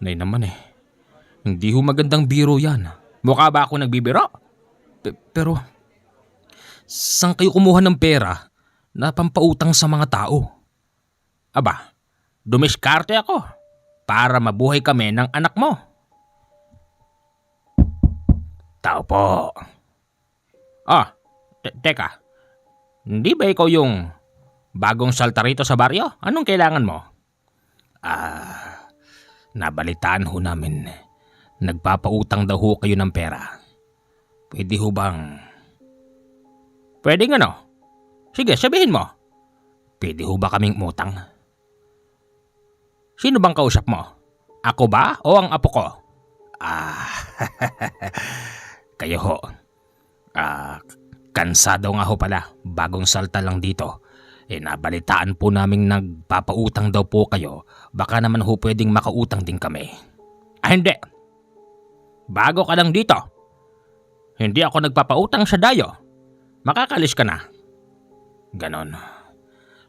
Nay naman eh. Hindi ho magandang biro yan. Mukha ba ako nagbibiro? Pero, saan kayo kumuha ng pera na pampautang sa mga tao? Aba, dumiskarte ako para mabuhay kami ng anak mo. Tao po. Teka. Hindi ba ikaw yung bagong salta rito sa baryo? Anong kailangan mo? Nabalitaan ho namin. Nagpapautang daw ho kayo ng pera. Pwede ho bang... Pwede nga no? Sige, sabihin mo. Pwede ho ba kaming umutang? Sino bang kausap mo? Ako ba o ang apo ko? Kayo ho. Kansado nga ho pala. Bagong salta lang dito. Nabalitaan po naming nagpapautang daw po kayo. Baka naman ho pwedeng makautang din kami. Hindi. Bago ka lang dito. Hindi ako nagpapautang sa dayo. Makakalis ka na. Ganon.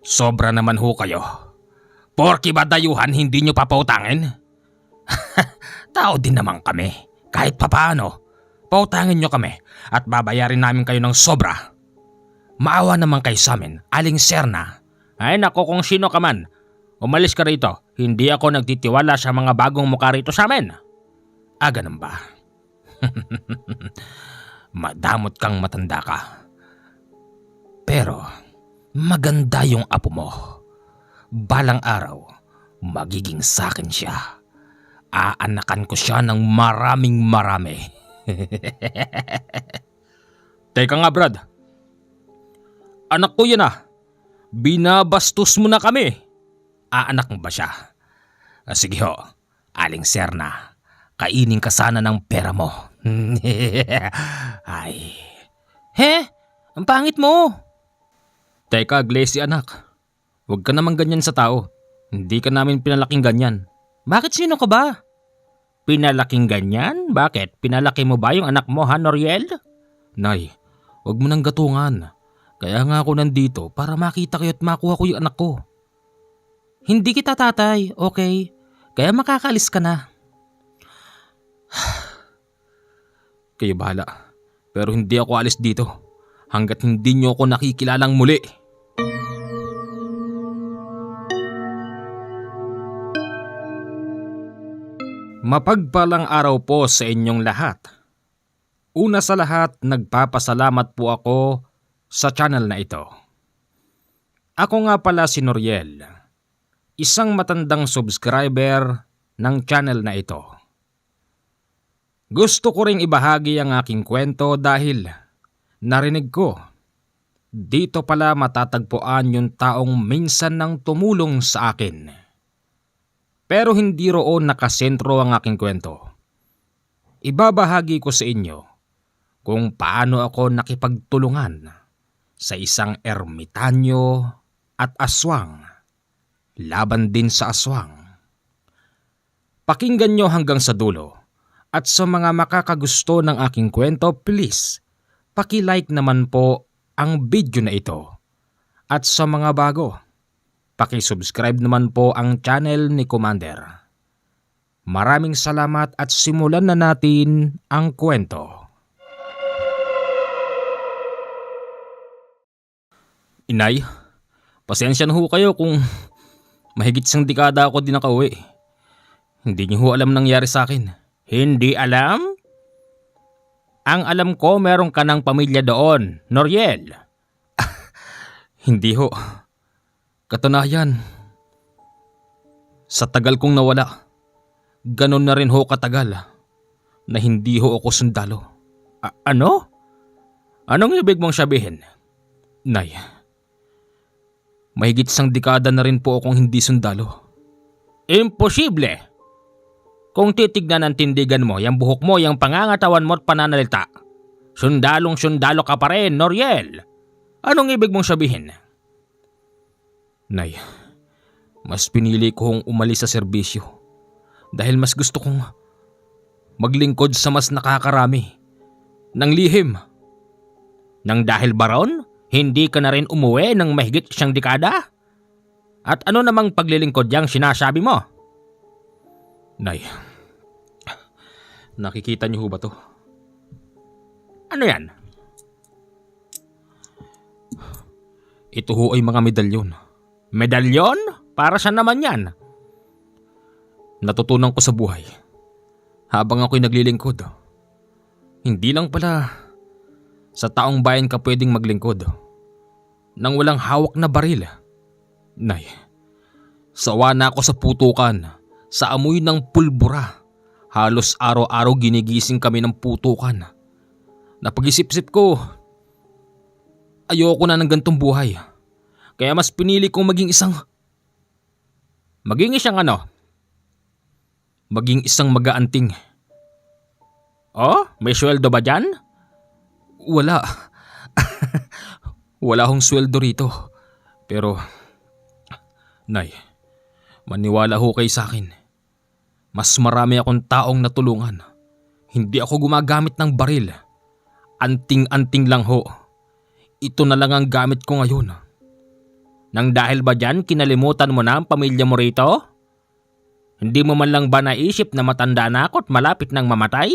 Sobra naman ho kayo. Porki ba dayuhan hindi nyo papautangin? Tao din naman kami. Kahit papaano, pautangin nyo kami at babayarin namin kayo ng sobra. Maawa naman kayo sa amin, Aling Serna. Ay nako, kung sino ka man. Umalis ka rito. Hindi ako nagtitiwala sa mga bagong mukha rito sa amin. Ganun ba? Madamot kang matanda ka. Pero maganda yung apo mo. Balang araw, magiging sakin siya. Aanakan ko siya ng maraming marami. Teka nga Brad. Anak ko yan ah. Binabastos mo na kami. Anak mo ba siya? Sige ho, Aling Serna. Kainin ka sana ng pera mo. Ay. Ang pangit mo. Teka, Glacy anak. Huwag ka naman ganyan sa tao. Hindi ka namin pinalaking ganyan. Bakit sino ka ba? Pinalaking ganyan? Bakit? Pinalaki mo ba yung anak mo, ha, Noriel? Nay, huwag mo nang gatungan. Kaya nga ako nandito para makita kayo at makuha ko yung anak ko. Hindi kita tatay, okay? Kaya makakalis ka na. Kayo bahala. Pero hindi ako alis dito hanggat hindi nyo ako nakikilalang muli. Mapagpalang araw po sa inyong lahat. Una sa lahat, nagpapasalamat po ako sa channel na ito. Ako nga pala si Noriel, isang matandang subscriber ng channel na ito. Gusto ko ring ibahagi ang aking kwento dahil narinig ko, dito pala matatagpuan yung taong minsan nang tumulong sa akin. Pero hindi roon nakasentro ang aking kwento. Ibabahagi ko sa inyo kung paano ako nakipagtulungan sa isang ermitanyo at aswang, laban din sa aswang. Pakinggan nyo hanggang sa dulo at sa mga makakagusto ng aking kwento, please, paki-like naman po ang video na ito. At sa mga bago, paki-subscribe naman po ang channel ni Commander. Maraming salamat at simulan na natin ang kwento. Inay, pasensya na ho kayo kung mahigit isang dekada ako din nakauwi. Hindi niyo ho alam nangyari sa akin. Hindi alam? Ang alam ko meron ka ng pamilya doon, Noriel. Hindi ho. Katunayan, sa tagal kong nawala, ganon na rin ho katagal na hindi ho ako sundalo. Ano? Anong ibig mong sabihin? Nay, mahigit isang dekada na rin po akong hindi sundalo. Imposible! Kung titignan ang tindigan mo, yung buhok mo, yung pangangatawan mo at pananalita, sundalong-sundalo ka pa rin, Noriel. Anong ibig mong sabihin? Nay, mas pinili kong umalis sa serbisyo dahil mas gusto kong maglingkod sa mas nakakarami ng lihim. Nang dahil baron, hindi ka na rin umuwi ng mahigit isang dekada? At ano namang paglilingkod yang sinasabi mo? Nay, nakikita niyo ho ba to? Ano yan? Ito ho ay mga medalyon. Medalyon? Para saan naman yan? Natutunan ko sa buhay habang ako'y naglilingkod. Hindi lang pala sa taong bayan ka pwedeng maglingkod nang walang hawak na baril. Nay, sawa na ako sa putukan, sa amoy ng pulbura. Halos araw-araw ginigising kami ng putukan. Napag-isip-isip ko, ayoko na ng gantong buhay. Kaya mas pinili kong maging isang ano? maging isang mag-aanting. Oh, may sweldo ba dyan? Wala. Wala akong sweldo rito. Pero, Nay, maniwala ho kayo sa akin. Mas marami akong taong natulungan. Hindi ako gumagamit ng baril. Anting-anting lang ho. Ito na lang ang gamit ko ngayon. Nang dahil ba dyan kinalimutan mo na ang pamilya mo rito? Hindi mo man lang ba naisip na matanda na ako at malapit nang mamatay?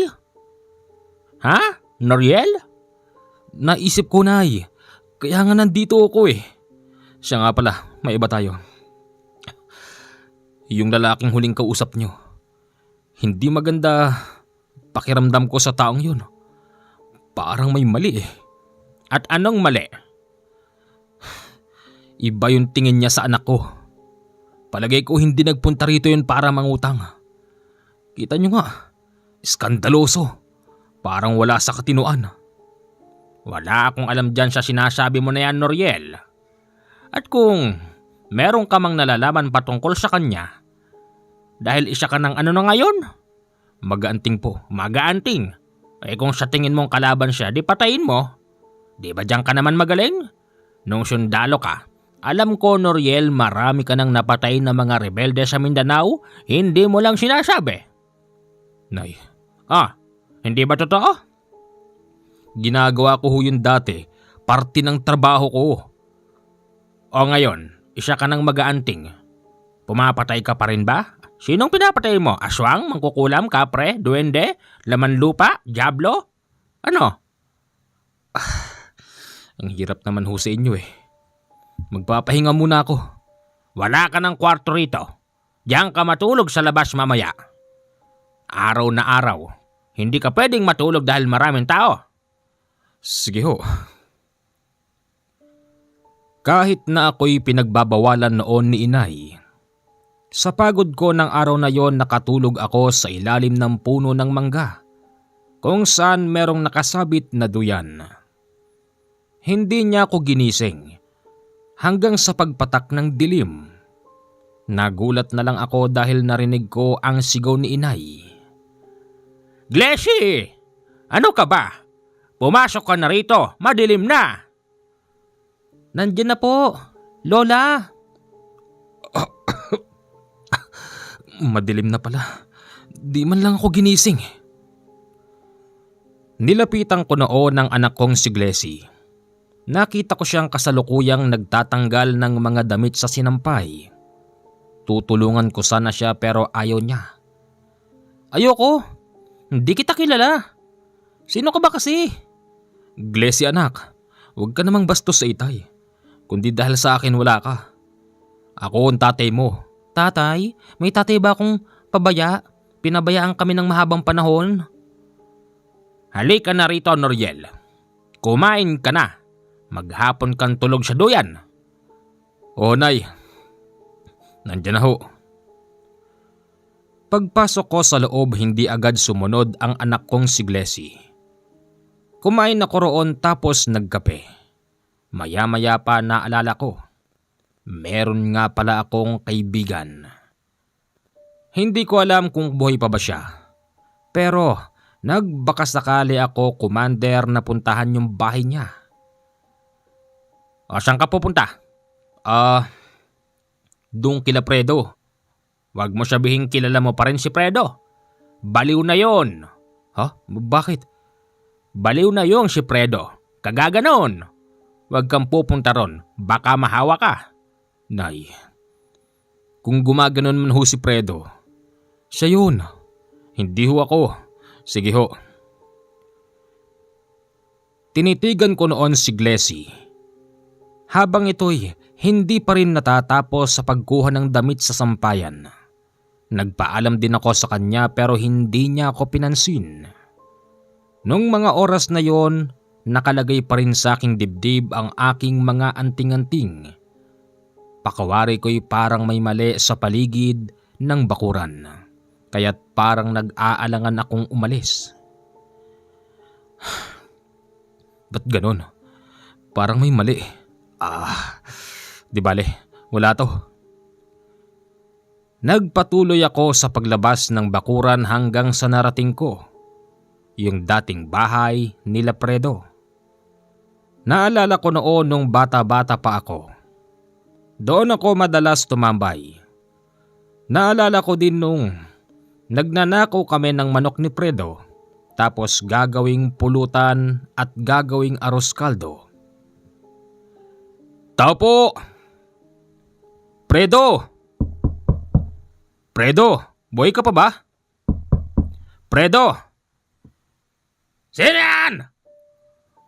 Ha? Noriel? Naisip ko, Nay. Kaya nga nandito ako eh. Siya nga pala, may iba tayo. Yung lalaking huling kausap nyo. Hindi maganda pakiramdam ko sa taong yun. Parang may mali eh. At anong mali? Iba yung tingin niya sa anak ko. Palagay ko hindi nagpunta rito yun para mangutang. Kita nyo nga, iskandaloso. Parang wala sa katinuan. Wala akong alam dyan sa sinasabi mo na yan, Noriel. At kung meron ka mang nalalaman patungkol sa kanya, dahil isa ka ng ano na ngayon? Mag-aanting po. Mag-aanting? Eh kung sa tingin mong kalaban siya, di patayin mo. Di ba dyan ka naman magaling? Nung sundalo ka, alam ko, Noriel, marami ka nang napatay na mga rebelde sa Mindanao, hindi mo lang sinasabi. Nay. Hindi ba totoo? Ginagawa ko ho yun dati. Parte ng trabaho ko. O ngayon, isa ka nang mag-aanting. Pumapatay ka pa rin ba? Sinong pinapatay mo? Aswang, mangkukulam, kapre, duwende, laman lupa, diablo? Ano? Ang hirap naman ho sa inyo eh. Magpapahinga muna ako. Wala ka ng kwarto rito. Diyan ka matulog sa labas mamaya. Araw na araw. Hindi ka pwedeng matulog dahil maraming tao. Sige ho. Kahit na ako'y pinagbabawalan noon ni inay, sa pagod ko ng araw na yon nakatulog ako sa ilalim ng puno ng mangga, kung saan merong nakasabit na duyan. Hindi niya ako ginising hanggang sa pagpatak ng dilim. Nagulat na lang ako dahil narinig ko ang sigaw ni inay. Glessy! Ano ka ba? Pumasok ka na rito, madilim na. Nandiyan na po, Lola. Madilim na pala. Di man lang ako ginising. Nilapitan ko noon ang anak kong si Glessy. Nakita ko siyang kasalukuyang nagtatanggal ng mga damit sa sinampay. Tutulungan ko sana siya pero ayaw niya. Ayoko. Hindi kita kilala. Sino ka ba kasi? Glessy anak, huwag ka namang bastos sa itay. Kundi dahil sa akin wala ka. Ako ang tatay mo. Tatay? May tatay ba akong pabaya? Pinabayaan kami ng mahabang panahon. Halika na rito, Noriel. Kumain ka na. Maghapon kang tulog sa duyan. Oo, Nay. Nandiyan na ho. Pagpasok ko sa loob, hindi agad sumunod ang anak kong si Glessy. Kumain ako roon tapos nagkape. Maya-maya pa naalala ko. Meron nga pala akong kaibigan. Hindi ko alam kung buhay pa ba siya. Pero nagbakasakali ako, Commander, na puntahan yung bahay niya. O saan ka pupunta? Doon kila Fredo. Wag mo sabihin kilala mo pa rin si Fredo. Baliw na yon. Ha? Bakit? Baliw na yung si Fredo. Kagaganon. Wag kang pupunta ron. Baka mahawa ka. Nay, kung gumaganon man ho si Fredo, Siya yun. Hindi ho ako. Sige ho. Tinitigan ko noon si Glessy. Habang ito'y hindi pa rin natatapos sa pagkuha ng damit sa sampayan. Nagpaalam din ako sa kanya pero hindi niya ako pinansin. Nung mga oras na yon, nakalagay pa rin sa aking dibdib ang aking mga anting-anting. Pakawari ko'y parang may mali sa paligid ng bakuran, kaya't parang nag-aalangan akong umalis. Ba't ganon? Parang may mali. Di bale, wala to. Nagpatuloy ako sa paglabas ng bakuran hanggang sa narating ko yung dating bahay nila Fredo. Naalala ko noon nung bata-bata pa ako. Doon ako madalas tumambay. Naalala ko din nung nagnanakaw kami ng manok ni Fredo tapos gagawing pulutan at gagawing aros kaldo. Tao po! Fredo! Fredo, buhay ka pa ba? Fredo! Sino yan?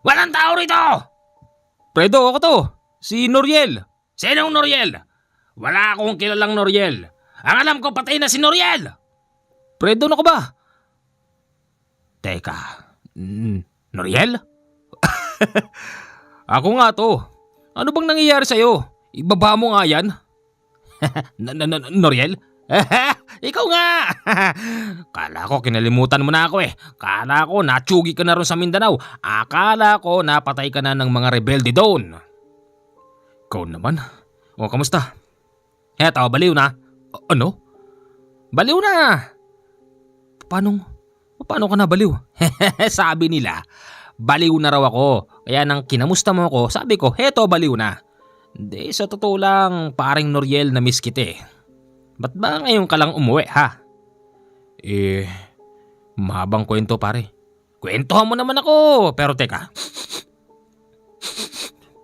Walang tao rito! Fredo, ako to! Si Noriel! Sinong Noriel? Wala akong kilalang Noriel. Ang alam ko patay na si Noriel. Fredo, ano ka ba? Teka, Noriel? Ako nga to. Ano bang nangyayari sa'yo? Ibaba mo nga yan. Noriel? Ikaw nga! Kala ko kinalimutan mo na ako eh. Kala ko natsugi ka na ron sa Mindanao. Akala ko napatay ka na ng mga rebelde doon. Ikaw naman. O, kamusta? Eto, baliw na. Ano? Baliw na! Paano ka na baliw? Sabi nila, baliw na raw ako. Kaya nang kinamusta mo ako, sabi ko, heto baliw na. Hindi, sa totoo lang, paring Noriel na miss kita eh. Ba't ba ngayon ka lang umuwi ha? Mahabang kwento pare. Kwentuhan mo naman ako, pero teka.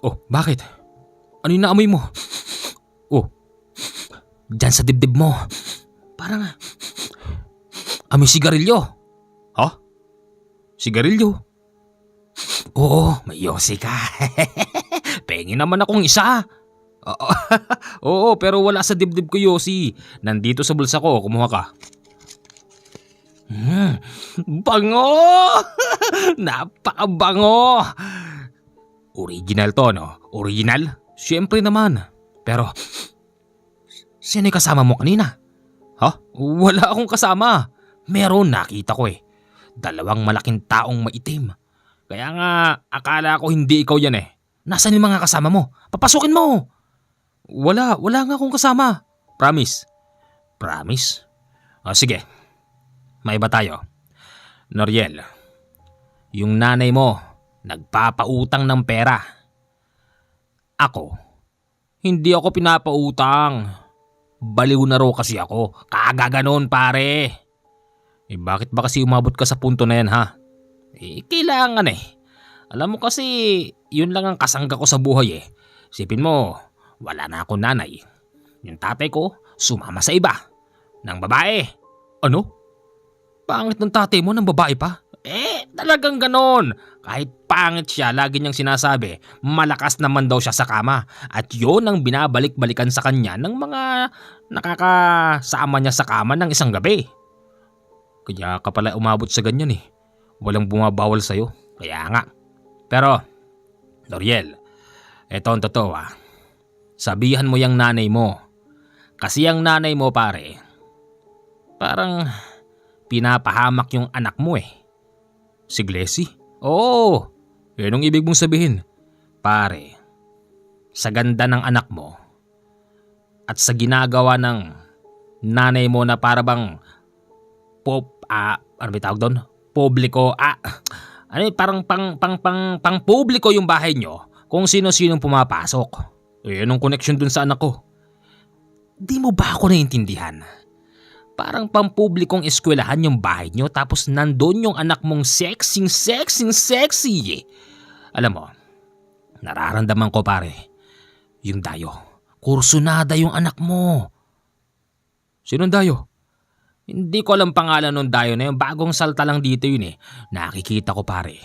Oh, bakit? Ano yung naamoy mo? Oh, dyan sa dibdib mo. Parang amoy sigarilyo. Ha? Sigarilyo? Oo, may yosi ka. Pengi naman akong isa. Oo, pero wala sa dibdib ko, Yossi. Nandito sa bulsa ko, kumuha ka. Bango! Napakabango! Original to, no? Original? Siyempre naman. Pero, sino yung kasama mo kanina? Ha? Wala akong kasama. Meron, nakita ko eh. 2 malaking taong maitim. Kaya nga, akala ko hindi ikaw yan eh. Nasaan yung mga kasama mo? Papasukin mo! Wala nga akong kasama. Promise. Promise? O sige, may iba tayo. Noriel, yung nanay mo nagpapautang ng pera. Ako, hindi ako pinapautang. Baliw na raw kasi ako. Kagaganon pare. Bakit ba kasi umabot ka sa punto na yan ha? Kailangan eh. Alam mo kasi, yun lang ang kasangga ko sa buhay eh. Sipin mo, wala na akong nanay. Yung tatay ko, sumama sa iba. Ng babae. Ano? Pangit ng tatay mo ng babae pa? Talagang ganon. Kahit pangit siya, lagi niyang sinasabi, malakas naman daw siya sa kama. At yun ang binabalik-balikan sa kanya ng mga nakakasama niya sa kama ng isang gabi. Kaya ka pala umabot sa ganyan eh. Walang bumabawal sa'yo. Kaya nga. Pero, Noriel, eto ang totoo ah. Sabihan mo yung nanay mo. Kasi ang nanay mo pare, parang pinapahamak yung anak mo eh. Si Glessy? Oo. Anong ibig mong sabihin? Pare, sa ganda ng anak mo at sa ginagawa ng nanay mo na para bang ano ba tawag doon? Publiko, parang pang publiko yung bahay nyo kung sino-sinong pumapasok. Anong connection dun sa anak ko? Di mo ba ako naiintindihan? Parang pampublikong eskwelahan yung bahay nyo tapos nandun yung anak mong sexy. Alam mo, nararamdaman ko pare, yung Dayo, kursunada yung anak mo. Sinong Dayo? Hindi ko alam pangalan ng dayo na yun. Bagong salta lang dito yun eh. Nakikita ko pare.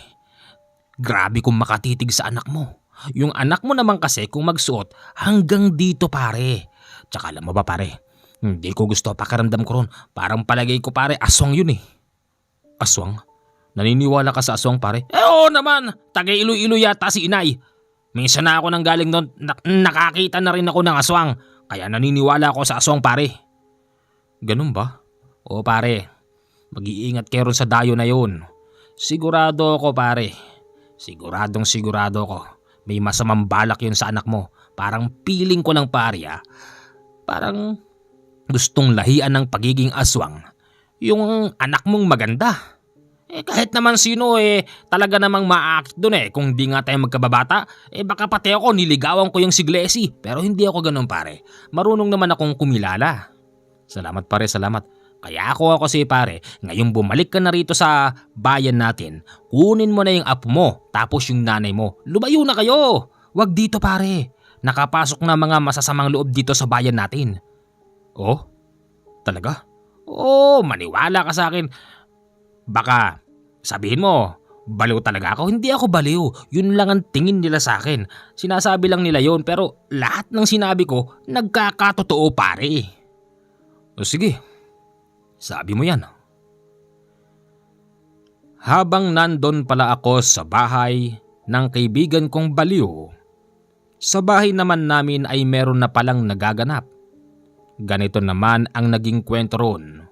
Grabe kung makatitig sa anak mo. Yung anak mo naman kasi kung magsuot hanggang dito pare. Tsaka alam mo ba pare, hindi ko gusto pakiramdam ko ron. Parang palagay ko pare aswang yun eh. Aswang? Naniniwala ka sa aswang pare? Oo naman, taga Iloilo yata si inay. Minsan na ako nang galing doon, nakakita na rin ako ng aswang. Kaya naniniwala ako sa aswang pare. Ganun ba? Oo pare, mag-iingat kayo ron sa dayo na yun. Sigurado ako pare, sigurado ko. May masamang balak yun sa anak mo. Parang feeling ko lang pare parang gustong lahian ng pagiging aswang yung anak mong maganda. Kahit naman sino talaga namang maaakit dun kung di nga tayo magkababata. Baka pati ako niligawan ko yung si Glessy. Pero hindi ako ganun pare. Marunong naman akong kumilala. Salamat pare, salamat. Kaya ako kasi pare, ngayong bumalik ka na rito sa bayan natin, kunin mo na yung apo mo tapos yung nanay mo. Lumayo na kayo. Wag dito pare. Nakapasok na mga masasamang loob dito sa bayan natin. Oh? Talaga? Oh, maniwala ka sa akin. Baka sabihin mo, baliw talaga ako. Hindi ako baliw. Yun lang ang tingin nila sa akin. Sinasabi lang nila yun pero lahat ng sinabi ko nagkakatotoo pare. O sige, sabi mo yan. Habang nandun pala ako sa bahay ng kaibigan kong baliw, sa bahay naman namin ay meron na palang nagaganap. Ganito naman ang naging kwento ron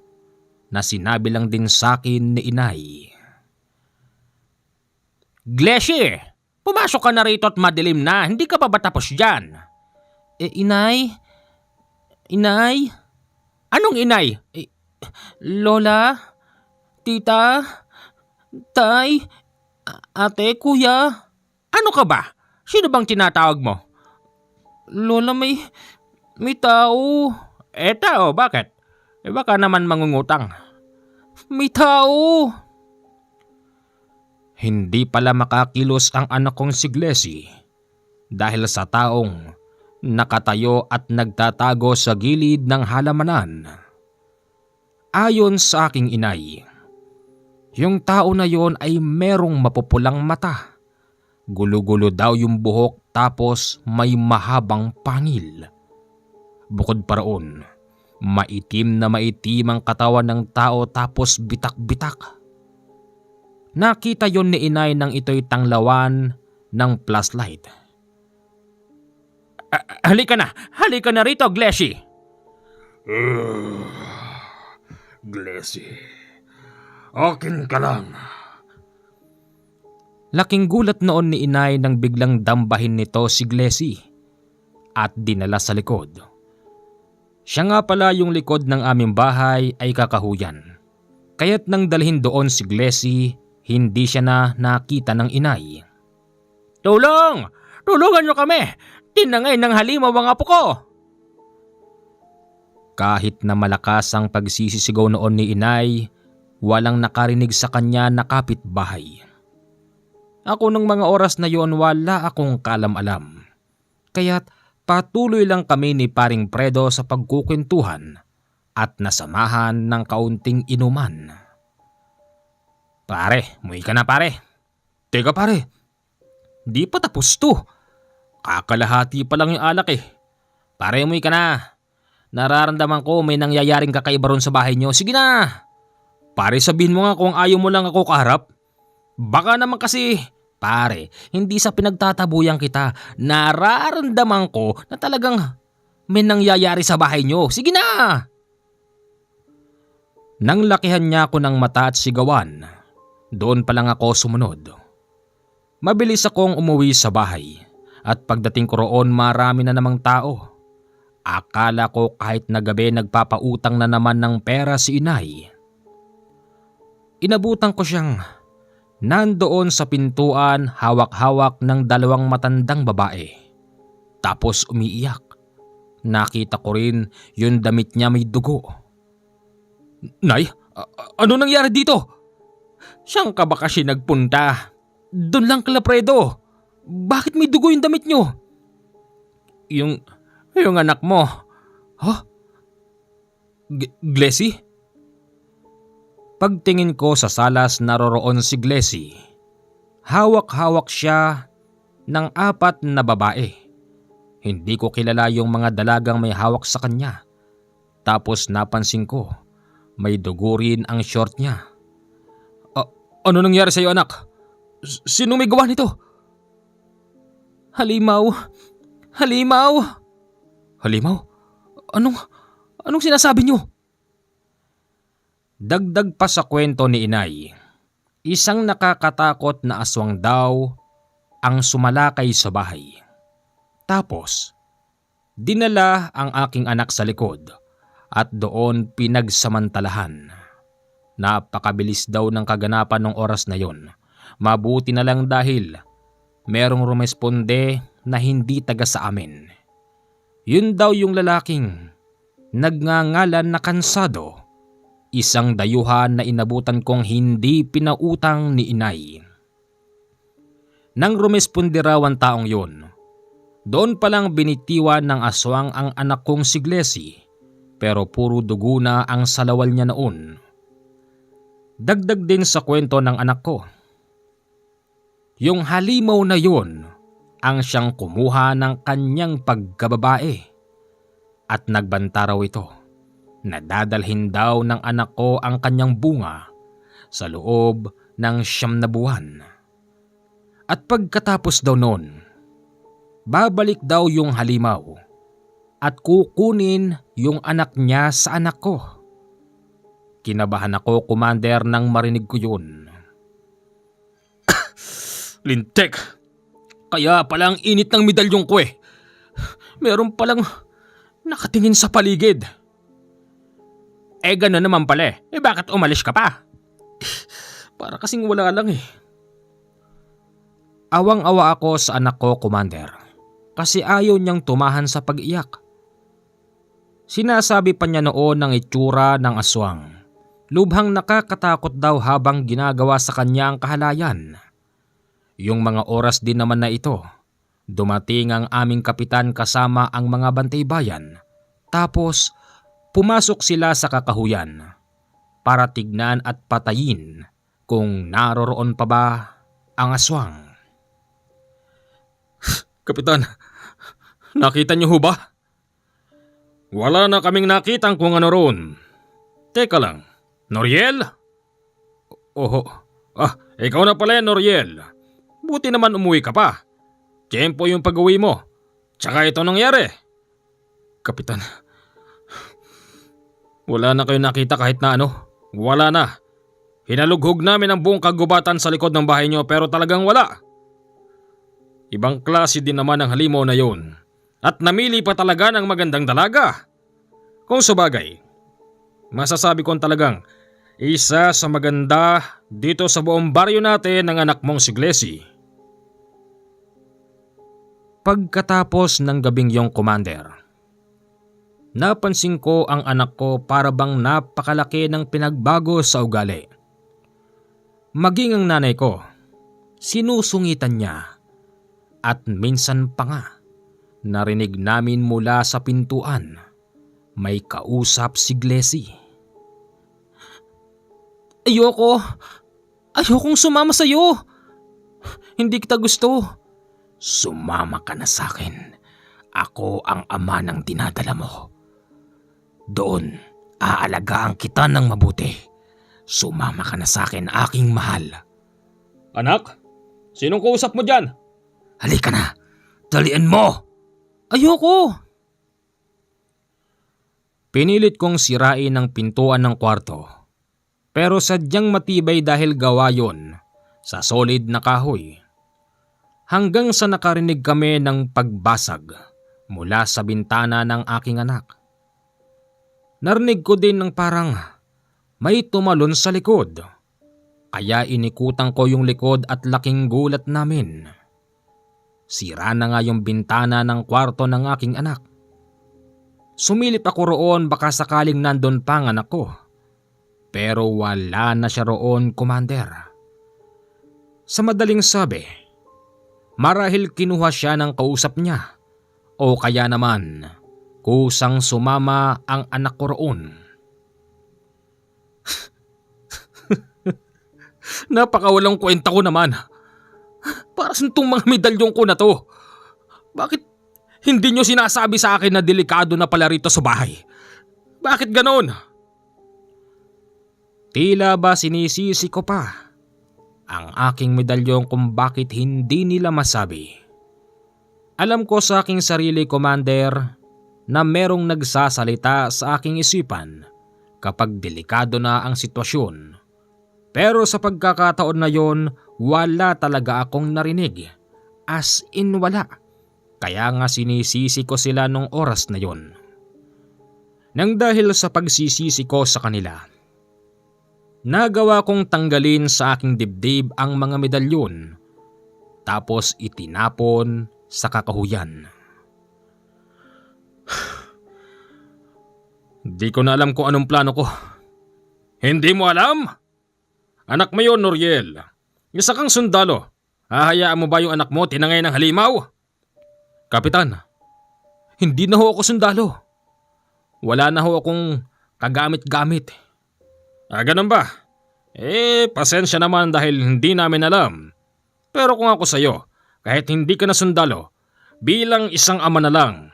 na sinabi lang din sa akin ni inay. Glessy, pumasok ka na rito at madilim na. Hindi ka pa ba tapos dyan? Inay? Inay? Anong inay? Lola? Tita? Tay? Ate? Kuya? Ano ka ba? Sino bang tinatawag mo? Lola, may tao. Tao? Bakit? Baka naman mangungutang. May tao. Hindi pala makakilos ang anak kong si Glessy dahil sa taong nakatayo at nagtatago sa gilid ng halamanan. Ayon sa aking inay, yung tao na yon ay merong mapupulang mata. Gulo-gulo daw yung buhok tapos may mahabang pangil. Bukod pa roon, maitim na maitim ang katawan ng tao tapos bitak-bitak. Nakita yon ni inay nang ito'y tanglawan ng flashlight. Halika na rito, Glessy. Glessy, akin ka lang. Laking gulat noon ni inay nang biglang dambahin nito si Glessy at dinala sa likod. Siya nga pala yung likod ng aming bahay ay kakahuyan. Kaya't nang dalhin doon si Glessy, hindi siya na nakita ng inay. Tulong! Tulungan niyo kami! Tinangay ng halimaw ang apo ko! Kahit na malakas ang pagsisisigaw noon ni inay, walang nakarinig sa kanya na kapitbahay. Ako nung mga oras na yon wala akong kalam-alam. Kaya't patuloy lang kami ni Paring Predo sa pagkukwentuhan at nasamahan ng kaunting inuman. Pare, umuwi ka na pare. Teka pare, di pa tapos to. Kakalahati pa lang yung alak Pare, umuwi ka na. Nararamdaman ko may nangyayaring kakaiba ron sa bahay nyo. Sige na. Pare, sabihin mo nga kung ayaw mo lang ako kaharap. Baka naman kasi, pare, hindi sa pinagtatabuyan kita. Nararamdaman ko na talagang may nangyayari sa bahay nyo. Sige na. Nang lakihan niya ako ng mata at sigawan, doon pa lang ako sumunod. Mabilis akong umuwi sa bahay at pagdating ko roon marami na namang tao. Akala ko kahit na gabi nagpapautang na naman ng pera si inay. Inabutan ko siyang nandoon sa pintuan hawak-hawak ng dalawang matandang babae. Tapos umiiyak. Nakita ko rin yung damit niya may dugo. Nay, ano nangyari dito? Saan ka ba kasi nagpunta? Doon lang kala Predo. Bakit may dugo yung damit nyo? Yung anak mo. Huh? Glessy? Pagtingin ko sa salas naroroon si Glessy. Hawak-hawak siya ng 4 na babae. Hindi ko kilala yung mga dalagang may hawak sa kanya. Tapos napansin ko, may dugo rin ang short niya. Ano nangyari sa iyo, anak? Sino may gawa nito? Halimaw! Halimaw! Halimaw? Anong sinasabi niyo? Dagdag pa sa kwento ni inay, isang nakakatakot na aswang daw ang sumalakay sa bahay. Tapos, dinala ang aking anak sa likod at doon pinagsamantalahan. Napakabilis daw ng kaganapan ng oras na yon. Mabuti na lang dahil merong rumesponde na hindi taga sa amin. Yun daw yung lalaking nagngangalan na Kansado, isang dayuhan na inabutan kong hindi pinautang ni inay. Nang rumesponde raw ang taong yun, doon palang binitiwan ng aswang ang anak kong si Glessy, pero puro dugo na ang salawal niya noon. Dagdag din sa kwento ng anak ko, yung halimaw na yun ang siyang kumuha ng kanyang pagkababae at nagbanta raw ito na dadalhin daw ng anak ko ang kanyang bunga sa loob ng 9 na buwan. At pagkatapos daw noon, babalik daw yung halimaw at kukunin yung anak niya sa anak ko. Kinabahan ako, Commander, nang marinig ko yun. Lintek! Kaya palang init ng medalyong ko eh. Meron palang nakatingin sa paligid. Gano'n naman pala eh. Bakit umalis ka pa? Para kasing wala lang eh. Awang-awa ako sa anak ko, Commander, kasi ayaw niyang tumahan sa pag-iyak. Sinasabi pa niya noon ng itsura ng aswang. Lubhang nakakatakot daw habang ginagawa sa kanya ang kahalayan. Yung mga oras din naman na ito, dumating ang aming kapitan kasama ang mga bantay bayan. Tapos pumasok sila sa kakahuyan para tignan at patayin kung naroroon pa ba ang aswang. Kapitan, nakita niyo ho ba? Wala na kaming nakitang kung ano roon. Teka lang, Noriel? Oho, ikaw na pala, Noriel. Buti naman umuwi ka pa. Tiyempo yung pag-uwi mo. Tsaka ito nangyari. Kapitan, wala na kayo nakita kahit na ano. Wala na. Hinalughog namin ang buong kagubatan sa likod ng bahay niyo pero talagang wala. Ibang klase din naman ang halimaw na yun. At namili pa talaga ng magandang dalaga. Kung sabagay, masasabi kong talagang isa sa maganda dito sa buong baryo natin ng anak mong si Glessy. Pagkatapos ng gabing yong, Commander, napansin ko ang anak ko para bang napakalaki ng pinagbago sa ugali. Maging ang nanay ko, sinusungitan niya at minsan pa nga narinig namin mula sa pintuan may kausap si Glessy. Ayokong sumama sa'yo. Hindi kita gusto. Sumama ka na sa'kin. Ako ang ama ng dinadala mo. Doon, aalagaan kita ng mabuti. Sumama ka na sa'kin, aking mahal. Anak, sinong kausap mo dyan? Halika na, dalian mo. Ayoko. Pinilit kong sirain ang pintuan ng kwarto. Pero sadyang matibay dahil gawa yon sa solid na kahoy. Hanggang sa nakarinig kami ng pagbasag mula sa bintana ng aking anak. Narinig ko din ng parang may tumalon sa likod. Kaya inikutan ko yung likod at laking gulat namin. Sira na nga yung bintana ng kwarto ng aking anak. Sumilip ako roon baka sakaling nandun pa ang anak ko. Pero wala na siya roon, Commander. Sa madaling sabi, marahil kinuha siya ng kausap niya o kaya naman kusang sumama ang anak ko roon. Napakawalang kwenta ko naman. Para sa itong mga medalyon ko na to. Bakit hindi nyo sinasabi sa akin na delikado na pala rito sa bahay? Bakit ganon? Tila ba sinisisi ko pa ang aking medalyon kung bakit hindi nila masabi. Alam ko sa aking sarili, Commander, na merong nagsasalita sa aking isipan kapag delikado na ang sitwasyon. Pero sa pagkakataon na yon, wala talaga akong narinig. As in wala. Kaya nga sinisisi ko sila nung oras na yon. Nang dahil sa pagsisisi ko sa kanila, nagawa kong tanggalin sa aking dibdib ang mga medalyon tapos itinapon sa kakahuyan. Di ko na alam kung anong plano ko. Hindi mo alam? Anak mo yun, Noriel. Isa kang sundalo. Hahayaan mo ba yung anak mo tinangay ng halimaw? Kapitan, hindi na ho ako sundalo. Wala na ho akong kagamit-gamit. Ganun ba? Pasensya naman dahil hindi namin alam. Pero kung ako sa'yo, kahit hindi ka na sundalo, bilang isang ama na lang,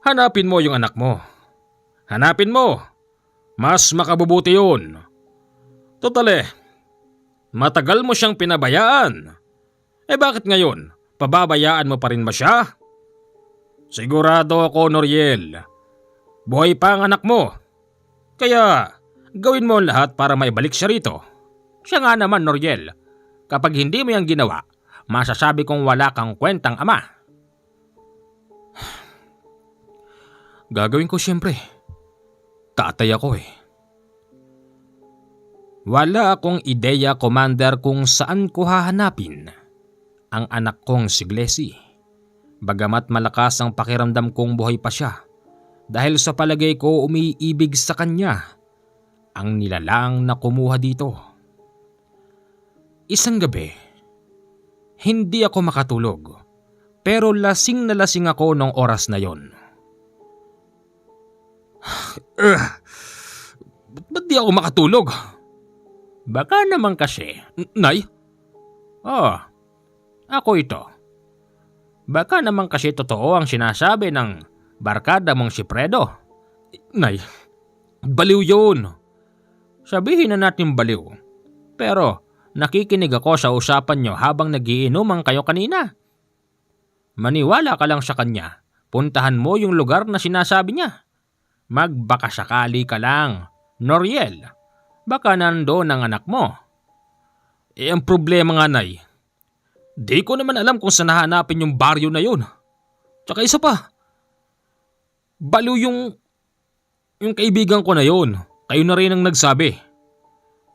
hanapin mo yung anak mo. Hanapin mo. Mas makabubuti yun. Total matagal mo siyang pinabayaan. Bakit ngayon? Pababayaan mo pa rin ba siya? Sigurado ako, Noriel. Buhay pa ang anak mo. Kaya gawin mo ang lahat para maibalik siya rito. Siya nga naman, Noriel. Kapag hindi mo yan ginawa, masasabi kong wala kang kwentang ama. Gagawin ko siyempre. Tatay ako Wala akong ideya, Commander, kung saan ko hahanapin ang anak kong si Glessy. Bagamat malakas ang pakiramdam kong buhay pa siya dahil sa palagay ko umiibig sa kanya ang nilalang na kumuha dito. Isang gabi, hindi ako makatulog pero lasing na lasing ako nung oras na yon. Ba't di ako makatulog? Baka naman kasi. Nay? Ako ito. Baka naman kasi totoo ang sinasabi ng barkada mong si Fredo. Nay, baliw yun. Sabihin na natin baliw. Pero nakikinig ako sa usapan nyo habang nagiinuman kayo kanina. Maniwala ka lang sa kanya. Puntahan mo yung lugar na sinasabi niya. Magbakasakali ka lang, Noriel. Baka nandoon ang anak mo. Ang problema nga, Nay, di ko naman alam kung saan hahanapin yung baryo na yun. Tsaka isa pa, baliw yung kaibigan ko na yun. Kayo na rin ang nagsabi.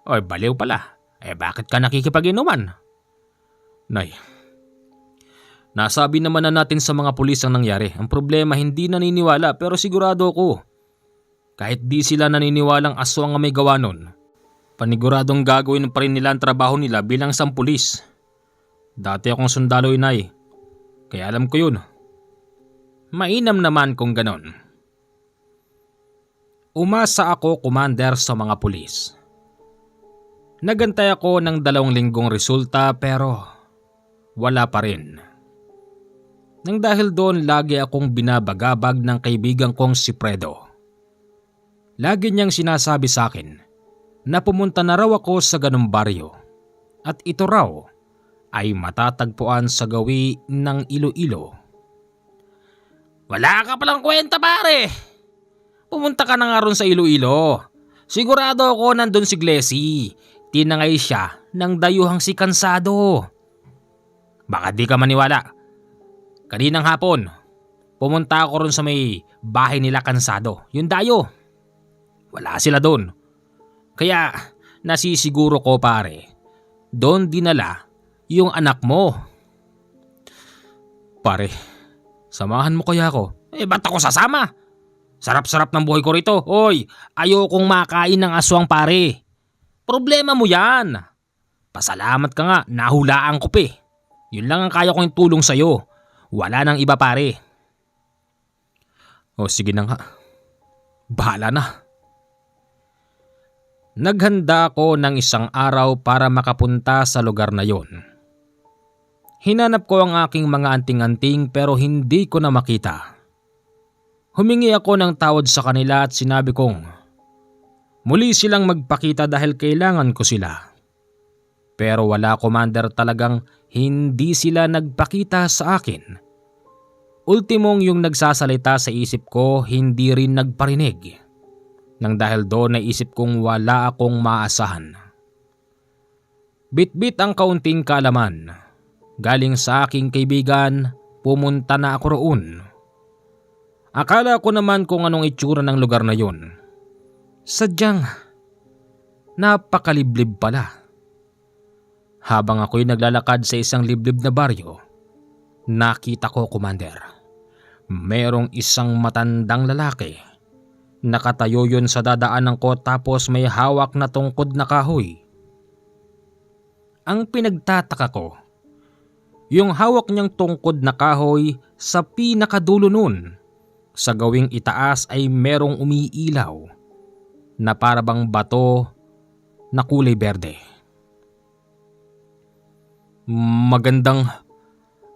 Baliw pala. Bakit ka nakikipag-inuman? Nay, nasabi naman na natin sa mga pulis ang nangyari. Ang problema, hindi naniniwala pero sigurado ako. Kahit di sila naniniwalang aswang ang may gawa nun, paniguradong gagawin pa rin nila ang trabaho nila bilang isang pulis. Dati akong sundalo, Inay. Kaya alam ko yun. Mainam naman kung ganon. Umasa ako, Commander, sa mga pulis. Nagantay ako ng 2 linggong resulta pero wala pa rin. Nang dahil doon lagi akong binabagabag ng kaibigan kong si Fredo. Lagi niyang sinasabi sa akin na pumunta na raw ako sa ganung baryo at ito raw ay matatagpuan sa gawi ng Iloilo. Wala ka palang kwenta, pare. Pumunta ka na nga ron sa Iloilo. Sigurado ako nandun si Glessy. Tinangay siya ng dayuhang si Cansado. Baka di ka maniwala. Kaninang hapon, pumunta ako ron sa may bahay nila Cansado, yung dayo. Wala sila doon. Kaya nasisiguro ko, pare, doon dinala yung anak mo. Pare, samahan mo kaya ako? Ba't ako sasama? Sarap-sarap ng buhay ko rito. Hoy, ayokong makain ng aswang, pare. Problema mo yan. Pasalamat ka nga, nahulaan ko pa. Yun lang ang kaya kong tulong sa'yo. Wala nang iba, pare. Sige na nga. Bahala na. Naghanda ako ng isang araw para makapunta sa lugar na yon. Hinanap ko ang aking mga anting-anting pero hindi ko na makita. Humingi ako ng tawad sa kanila at sinabi kong muli silang magpakita dahil kailangan ko sila. Pero wala, Commander, talagang hindi sila nagpakita sa akin. Ultimong yung nagsasalita sa isip ko hindi rin nagparinig. Nang dahil doon naisip kong wala akong maasahan. Bit-bit ang kaunting kaalaman. Galing sa aking kaibigan, pumunta na ako roon. Akala ko naman kung anong itsura ng lugar na yun. Sadyang napakaliblib pala. Habang ako'y naglalakad sa isang liblib na baryo, nakita ko, Commander, merong isang matandang lalaki. Nakatayo yun sa dadaanan ko tapos may hawak na tungkod na kahoy. Ang pinagtataka ko, yung hawak niyang tungkod na kahoy sa pinakadulo nun, sa gawing itaas ay merong umiilaw na parabang bato na kulay berde. Magandang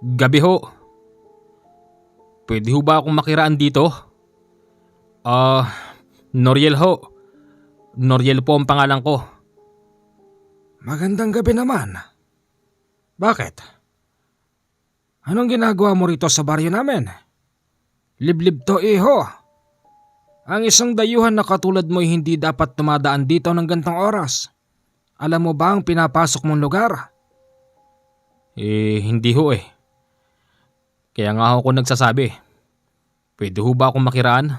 gabi ho. Pwede ho ba akong makiraan dito? Noriel ho. Noriel po ang pangalan ko. Magandang gabi naman. Bakit? Anong ginagawa mo rito sa baryo namin? Liblib to, iho. Ang isang dayuhan na katulad mo ay hindi dapat tumadaan dito ng gantong oras. Alam mo ba ang pinapasok mong lugar? Hindi ho eh. Kaya nga ako nagsasabi. Pwede ho ba akong makiraan?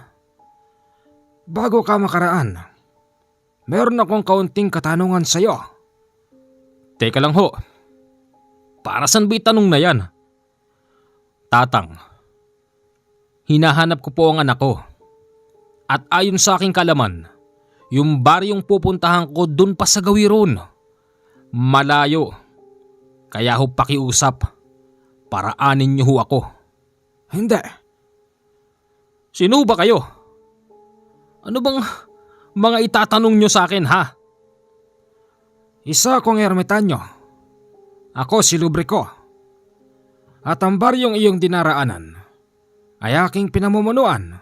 Bago ka makaraan, meron akong kaunting katanungan sa'yo. Teka lang ho. Para saan ba itanong na yan? Tatang, hinahanap ko po ang anak ko. At ayon sa aking kalaman, yung baryong pupuntahan ko dun pa sa Gawiron. Malayo. Kaya ho pakiusap. Paraanin niyo ho ako. Hindi. Sino ba kayo? Ano bang mga itatanong niyo sa akin, ha? Isa akong ermitanyo. Ako si Lubrico. At ang baryong iyong dinaraanan ay aking pinamumunuan.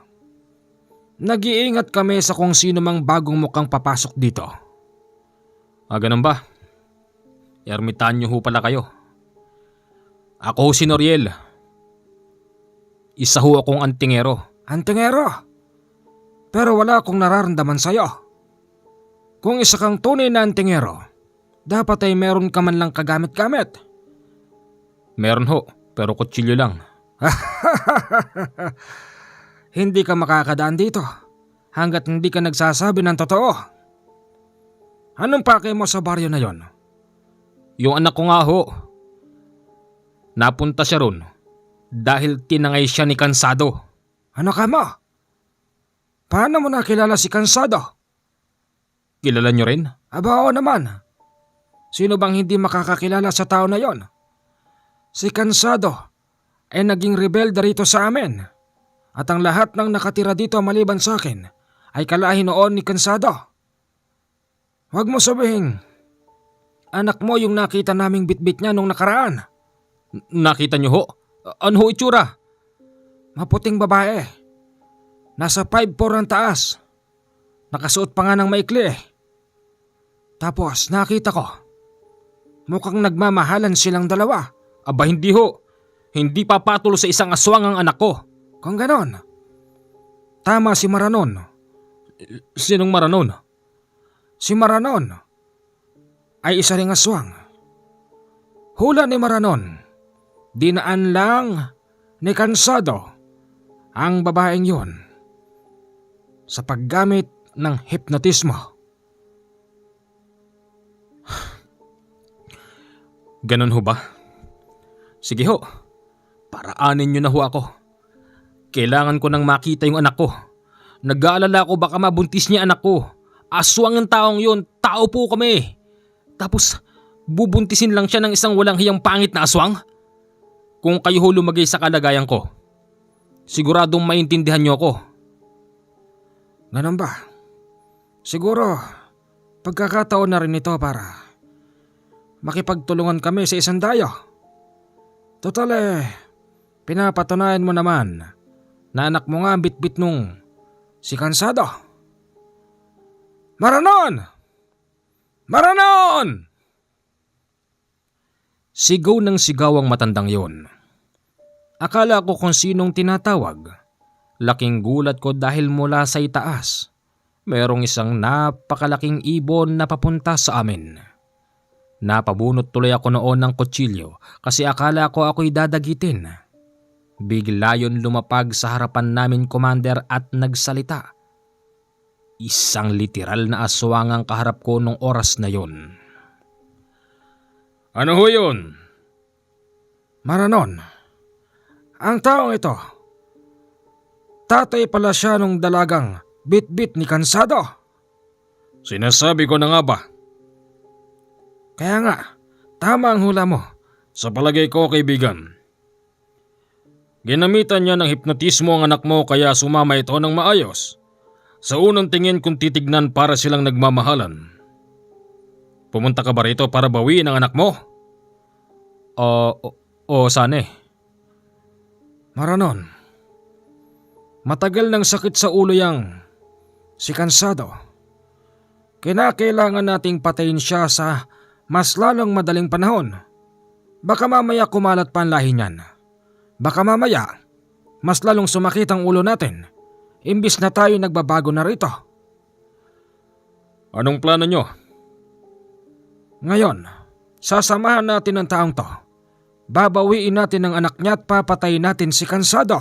Nag-iingat kami sa kung sino mang bagong mukhang papasok dito. Ganun ba? Ermitanyo ho pala kayo. Ako ho si Noriel. Isa ho akong antingero. Antingero? Pero wala akong nararamdaman sa'yo. Kung isa kang tunay na antingero, dapat ay meron ka man lang kagamit-gamit. Meron ho, pero kutsilyo lang. Hindi ka makakadaan dito hanggat hindi ka nagsasabi ng totoo. Anong pake mo sa baryo na yon? Yung anak ko nga ho. Napunta siya ron dahil tinangay siya ni Cansado. Ano ka mo? Paano mo nakilala si Cansado? Kilala niyo rin? Aba, oo naman. Sino bang hindi makakakilala sa tao na yon? Si Cansado ay naging rebelde rito sa amin. At ang lahat ng nakatira dito maliban sa akin ay kalahi noon ni Cansado. Huwag mo sabihin, anak mo yung nakita naming bitbit niya nung nakaraan. Nakita niyo ho? Ano ho itsura? Maputing babae. Nasa 5'4" ang taas. Nakasuot pa nga ng maikli. Tapos nakita ko, mukhang nagmamahalan silang dalawa. Aba hindi ho. Hindi papatulo sa isang aswang ang anak ko. Kung ganon, tama si Maranon. Sinong Maranon? Si Maranon ay isa ring aswang. Hula ni Maranon, dinaan lang ni Cansado ang babaeng yon sa paggamit ng hipnotismo. Ganon ho ba? Sige ho, paraanin niyo na ho ako. Kailangan ko nang makita yung anak ko. Nag-aalala ko baka mabuntis niya anak ko. Aswang ang taong yun, tao po kami. Tapos bubuntisin lang siya ng isang walang hiyang pangit na aswang? Kung kayo ho lumagay sa kalagayan ko, siguradong maintindihan niyo ako. Ganun ba? Siguro, Pagkakataon na rin ito para makipagtulungan kami sa isang dayo. Total pinapatunayan mo naman na anak mo nga ang bitbit nung si Cansado. Maranon! Maranon! Sigaw ng sigaw ang matandang yon. Akala ko kung sinong tinatawag. Laking gulat ko dahil mula sa itaas, merong isang napakalaking ibon na papunta sa amin. Napabunot tuloy ako noon ng kutsilyo kasi akala ko ako'y dadagitin. Bigla yon lumapag sa harapan namin, Commander, at nagsalita. Isang literal na aswang ang kaharap ko nung oras na yon. Ano ho yun? Maranon, ang taong ito, tatay pala siya nung dalagang bit-bit ni Cansado. Sinasabi ko na nga ba? Kaya nga, tama ang hula mo. Sa palagay ko, kaibigan, ginamitan niya ng hipnotismo ang anak mo kaya sumama ito ng maayos. Sa unang tingin kung titignan para silang nagmamahalan. Pumunta ka ba rito para bawiin ang anak mo? Sana eh. Maranon, matagal ng sakit sa ulo yang si Cansado. Kinakailangan nating patayin siya sa mas lalong madaling panahon. Baka mamaya kumalat pa ang lahi niyan. Baka mamaya mas lalong sumakit ang ulo natin, imbis na tayo nagbabago na rito. Anong plano nyo? Ngayon, sasamahan natin ang taong to. Babawiin natin ang anak niya at papatayin natin si Cansado.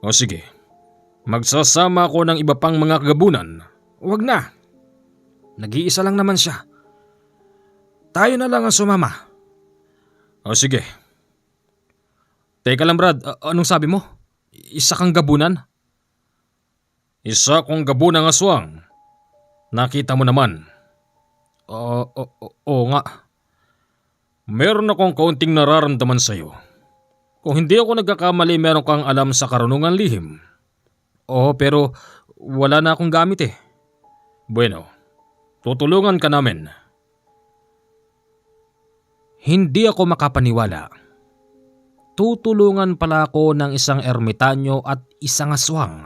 O sige, magsasama ako ng iba pang mga kagabunan. Huwag na. Nag-iisa lang naman siya. Tayo na lang ang sumama. O sige. Teka lang, Brad, anong sabi mo? Isa kang gabunan? Isa kong gabunang aswang. Nakita mo naman. Oo nga. Meron akong kaunting nararamdaman sa'yo. Kung hindi ako nagkakamali, meron kang alam sa karunungan lihim. Oo, pero wala na akong gamit eh. Bueno, tutulungan ka namin. Hindi ako makapaniwala. Tutulungan pala ako ng isang ermitanyo at isang aswang.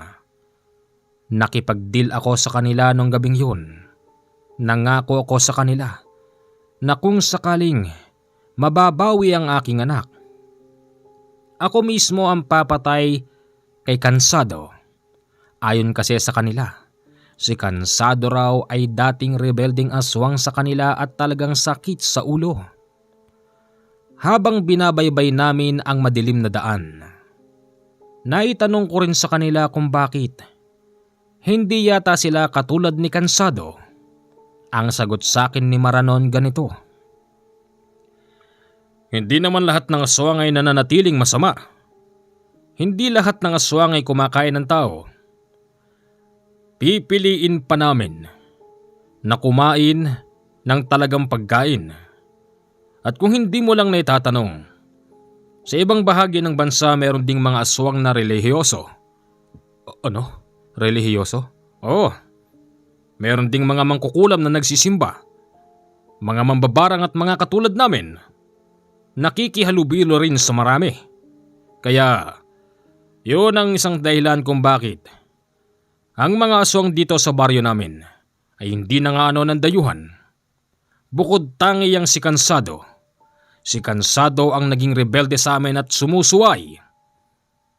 Nakipag-deal ako sa kanila nung gabing yun. Nangako ako sa kanila na kung sakaling mababawi ang aking anak, ako mismo ang papatay kay Cansado. Ayon kasi sa kanila, si Cansado raw ay dating rebelding aswang sa kanila at talagang sakit sa ulo. Habang binabaybay namin ang madilim na daan, naitanong ko rin sa kanila kung bakit hindi yata sila katulad ni Cansado. Ang sagot sa akin ni Maranon ganito. Hindi naman lahat ng aswang ay nananatiling masama. Hindi lahat ng aswang ay kumakain ng tao. Pipiliin pa namin na kumain ng talagang pagkain. At kung hindi mo lang naitatanong, sa ibang bahagi ng bansa meron ding mga aswang na relihiyoso. Ano? Relihiyoso? Oo. Meron ding mga mangkukulam na nagsisimba. Mga mambabarang at mga katulad namin. Nakikihalubilo rin sa marami. Kaya, yun ang isang dahilan kung bakit ang mga aswang dito sa baryo namin ay hindi na nga ng dayuhan. Bukod tangi ang si Cansado. Si Cansado ang naging rebelde sa amin at sumusuway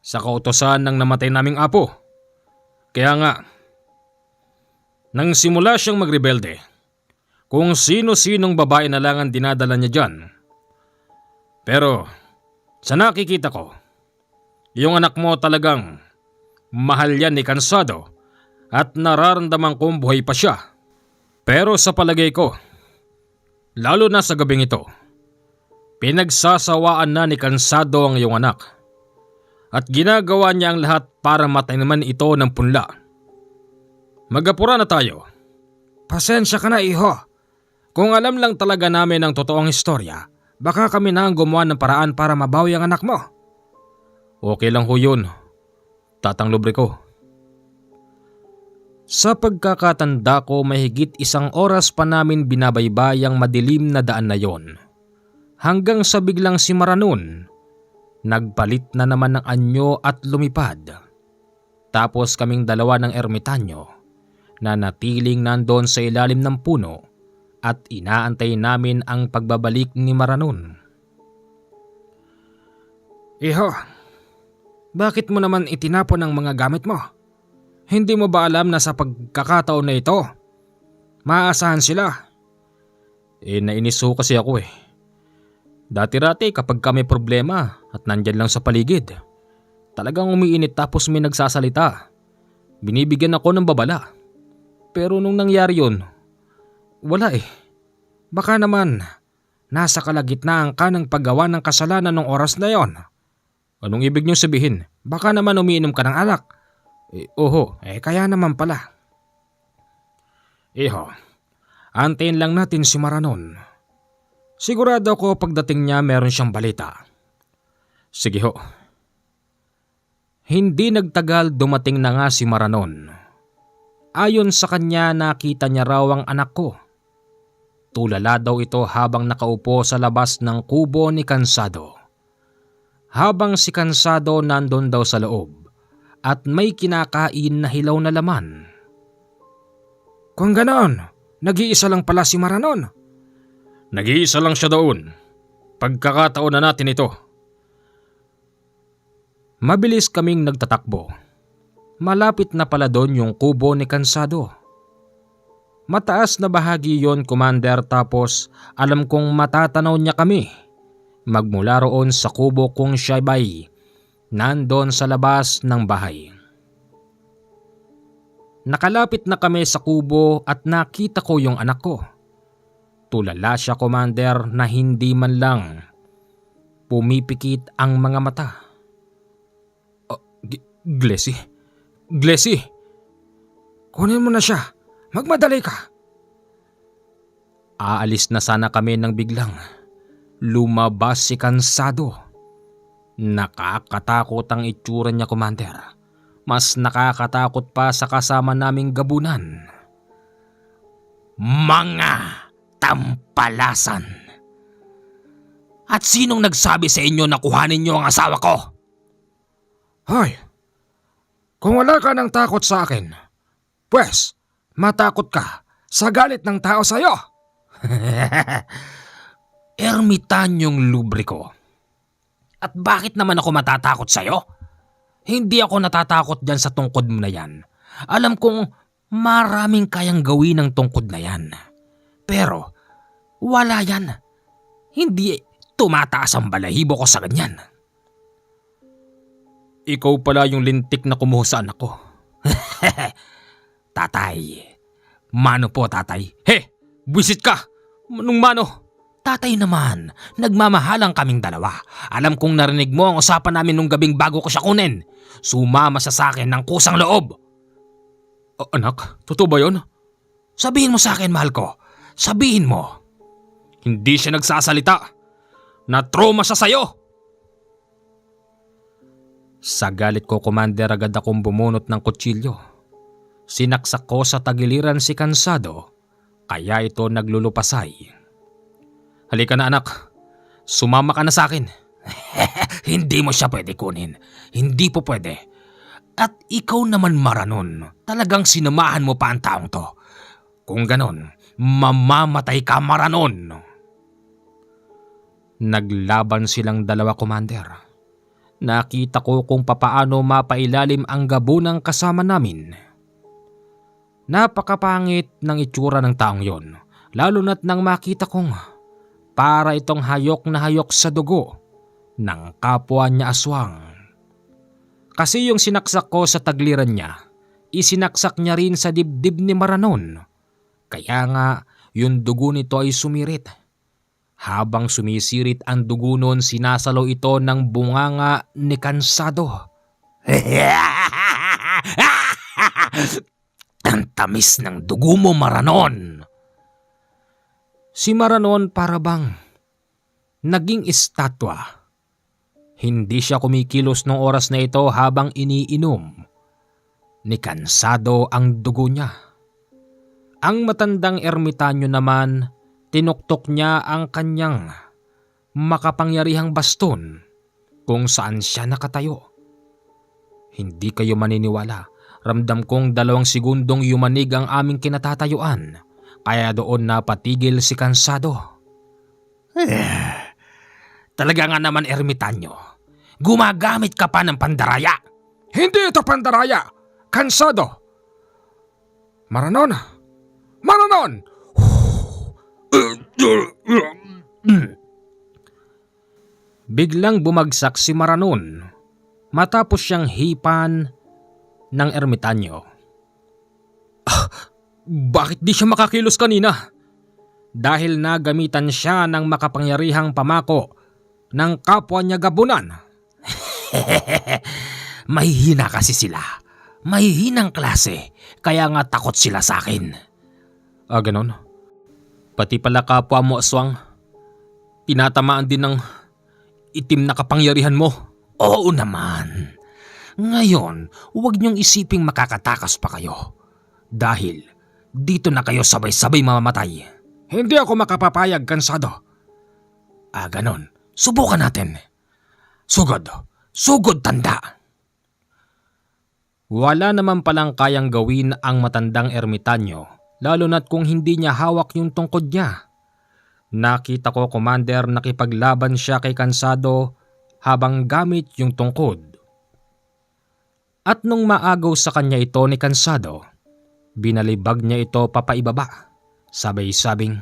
sa kautosan ng namatay naming apo. Kaya nga, nang simula siyang magrebelde, kung sino-sinong babae na lang ang dinadala niya dyan. Pero sa nakikita ko, yung anak mo talagang mahal yan ni Cansado at nararamdaman kong buhay pa siya. Pero sa palagay ko, lalo na sa gabing ito, pinagsasawaan na ni Cansado ang iyong anak at ginagawa niya ang lahat para mataniman ito ng punla. Magapura na tayo. Pasensya ka na, iho. Kung alam lang talaga namin ang totoong istorya, baka kami na ang gumawa ng paraan para mabawi ang anak mo. Okay lang ho yun. Tatang Lubriko. Sa pagkakatanda ko, mahigit 1 oras pa namin binabaybayang madilim na daan na yon. Hanggang sa biglang si Maranon, nagpalit na naman ng anyo at lumipad. Tapos kaming dalawa ng ermitanyo na natiling nandoon sa ilalim ng puno at inaantay namin ang pagbabalik ni Maranon. Iho, bakit mo naman itinapon ang mga gamit mo? Hindi mo ba alam na sa pagkakataon na ito, maaasahan sila? Nainis ho kasi ako eh. Dati-rati kapag kami problema at nandyan lang sa paligid, talagang umiinit tapos may nagsasalita. Binibigyan ako ng babala. Pero nung nangyari yun, wala eh. Baka naman, nasa kalagitnaan ka ng paggawa ng kasalanan ng oras na yon. Anong ibig niyong sabihin? Baka naman umiinom ka ng alak. Kaya naman pala. Iho, antayin lang natin si Maranon. Sigurado ko pagdating niya meron siyang balita. Sige ho. Hindi nagtagal dumating na nga si Maranon. Ayon sa kanya, nakita niya raw ang anak ko. Tulala daw ito habang nakaupo sa labas ng kubo ni Cansado. Habang si Cansado nandun daw sa loob at may kinakain na hilaw na laman. Kung ganon, nag-iisa lang pala si Maranon. Nag-iisa lang siya doon. Pagkakataon na natin ito. Mabilis kaming nagtatakbo. Malapit na pala doon yung kubo ni Cansado. Mataas na bahagi yon, Commander, tapos alam kong matatanaw niya kami. Magmula roon sa kubo kung siya ba'y nandun sa labas ng bahay. Nakalapit na kami sa kubo at nakita ko yung anak ko. Tulala siya, Commander, na hindi man lang pumipikit ang mga mata. Glessy, kunin mo na siya. Magmadali ka. Aalis na sana kami nang biglang lumabas si Cansado. Nakakatakot ang itsura niya, Commander. Mas nakakatakot pa sa kasama naming gabunan. Mga tampalasan! At sinong nagsabi sa inyo na kuhanin niyo ang asawa ko? Hoy! Kung wala ka ng takot sa akin, pues matakot ka sa galit ng tao sa'yo. Ermitanyong lubriko. At bakit naman ako matatakot sa'yo? Hindi ako natatakot dyan sa tungkod mo na yan. Alam kong maraming kayang gawin ng tungkod na yan. Pero wala yan. Hindi tumataas ang balahibo ko sa ganyan. Ikaw pala yung lintik na kumuha sa anak ko. Tatay. Mano po, tatay. Buwisit ka. Manong mano? Tatay naman, nagmamahalang kaming dalawa. Alam kong narinig mo ang usapan namin nung gabing bago ko siya kunin. Sumama siya sa akin ng kusang loob. Anak, totoo ba yun? Sabihin mo sa akin, mahal ko. Sabihin mo. Hindi siya nagsasalita. Na-trauma siya sa'yo. Sa galit ko, Commander, agad akong bumunot ng kutsilyo. Sinaksak ko sa tagiliran si Cansado, kaya ito naglulupasay. Halika na, anak. Sumama ka na sa akin. Hindi mo siya pwede kunin. Hindi po pwede. At ikaw naman, Maranon, talagang sinamahan mo pa ang taong to. Kung ganon, mamamatay ka, Maranon. Naglaban silang dalawa, Commander. Nakita ko kung papaano mapailalim ang gabunang kasama namin. Napakapangit ng itsura ng taong yon, lalo na't nang makita kong para itong hayok na hayok sa dugo ng kapwa niya aswang. Kasi yung sinaksak ko sa tagliran niya, isinaksak niya rin sa dibdib ni Maranon. Kaya nga yung dugo nito ay sumirit. Habang sumisirit ang dugo nun, sinasalaw ito ng bunganga ni Cansado. Ang tamis ng dugo mo, Maranon! Si Maranon para bang naging estatwa. Hindi siya kumikilos nung oras na ito habang iniinom. ni Cansado ang dugo niya. Ang matandang ermitanyo naman, tinuktok niya ang kanyang makapangyarihang baston kung saan siya nakatayo. Hindi kayo maniniwala, ramdam kong 2 segundong yumanig ang aming kinatatayuan, kaya doon napatigil si Cansado. Talaga nga naman, ermitanyo, gumagamit ka pa ng pandaraya. Hindi ito pandaraya, Cansado. Maranon! Maranon! Biglang bumagsak si Maranon matapos siyang hipan ng ermitanyo. Bakit di siya makakilos kanina? Dahil nagamitan siya ng makapangyarihang pamako ng kapwa niya gabunan. Mahihina kasi sila. Mahihinang klase, kaya nga takot sila sa akin. Ganon? Pati pala kapwa mo, aswang, tinatamaan din ng itim na kapangyarihan mo? Oo naman. Ngayon, huwag niyong isiping makakatakas pa kayo. Dahil dito na kayo sabay-sabay mamamatay. Hindi ako makapapayag, Cansado. Ganon. Subukan natin. Sugod. Sugod, tanda. Wala naman palang kayang gawin ang matandang ermitanyo, lalo na't kung hindi niya hawak yung tungkod niya. Nakita ko, Commander, nakipaglaban siya kay Cansado habang gamit yung tungkod. At nung maagaw sa kanya ito ni Cansado, binalibag niya ito papaibaba. Sabay-sabing,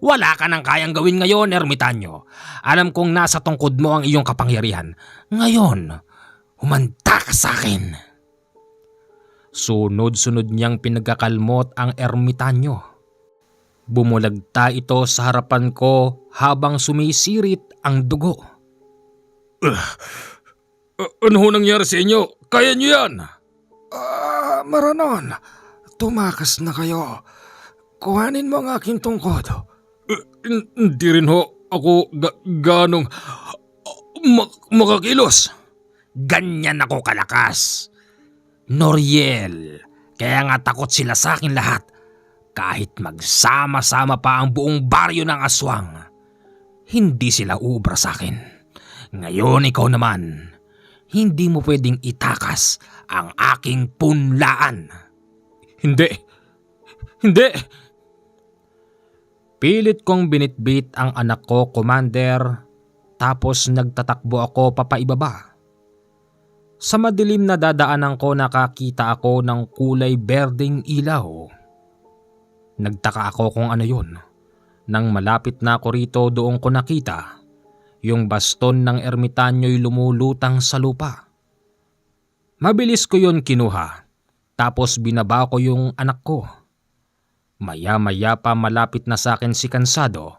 wala ka nang kayang gawin ngayon, ermitanyo. Alam kong nasa tungkod mo ang iyong kapangyarihan. Ngayon, humanda ka sa akin. Sunod-sunod niyang pinagkakalmot ang ermitanyo. Bumulagta ito sa harapan ko habang sumisirit ang dugo. Ano ho nangyari sa inyo? Kaya niyo yan? Maranon, tumakas na kayo. Kuhanin mo ang aking tungkod. Hindi rin ho ako ganong makakilos. Ganyan ako kalakas, Noriel. Kaya nga takot sila sa akin lahat. Kahit magsama-sama pa ang buong baryo ng aswang, hindi sila uubra sa akin. Ngayon ikaw naman, hindi mo pwedeng itakas ang aking punlaan. Hindi. Hindi. Pilit kong binitbit ang anak ko, Commander, tapos nagtatakbo ako papaibaba. Sa madilim na dadaanan ko, nakakita ako ng kulay berdeng ilaw. Nagtaka ako kung ano yun. Nang malapit na ako rito, doon ko nakita yung baston ng ermitanyo'y lumulutang sa lupa. Mabilis ko yun kinuha, tapos binaba ko yung anak ko. Maya-maya pa malapit na sa akin si Cansado,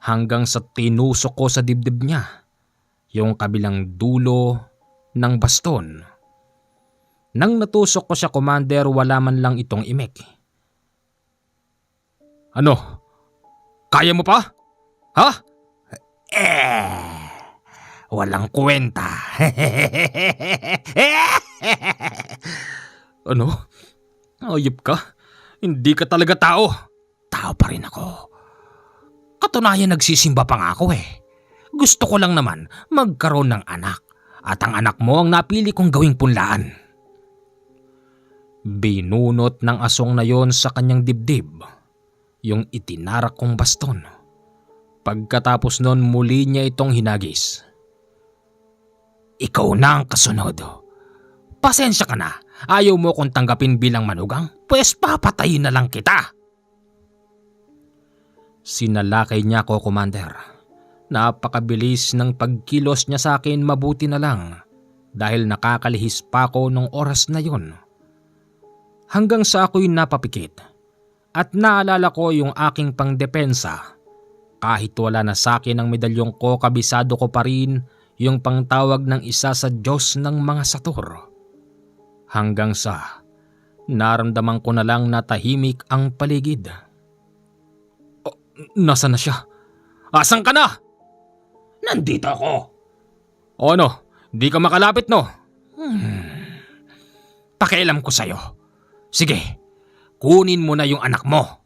hanggang sa tinusok ko sa dibdib niya yung kabilang dulo ng baston. Nang natusok ko siya, Commander, wala man lang itong imek. Ano? Kaya mo pa? Ha? Walang kwenta. Ano? Ayop ka? Hindi ka talaga tao. Tao pa rin ako. Katunayan nagsisimba pa nga ako eh. Gusto ko lang naman magkaroon ng anak. At ang anak mo ang napili kong gawing punlaan. Binunot ng asong na yon sa kanyang dibdib yung itinarak kong baston. Pagkatapos nun, muli niya itong hinagis. Ikaw na ang kasunod. Pasensya ka na. Ayaw mo kong tanggapin bilang manugang? Pues papatayin na lang kita. Sinalakay niya ako, Commander. Napakabilis ng pagkilos niya sa akin, mabuti na lang dahil nakakalihis pa ako nung oras na yon. Hanggang sa ako'y napapikit at naalala ko yung aking pangdepensa. Kahit wala na sa akin ang medalyong ko, kabisado ko pa rin yung pangtawag ng isa sa Diyos ng mga sator. Hanggang sa naramdaman ko na lang na tahimik ang paligid. Nasaan na siya? Asan ka na? Nandito ako. O ano, Di ka makalapit, no? Pakialam ko sa'yo. Sige, kunin mo na yung anak mo.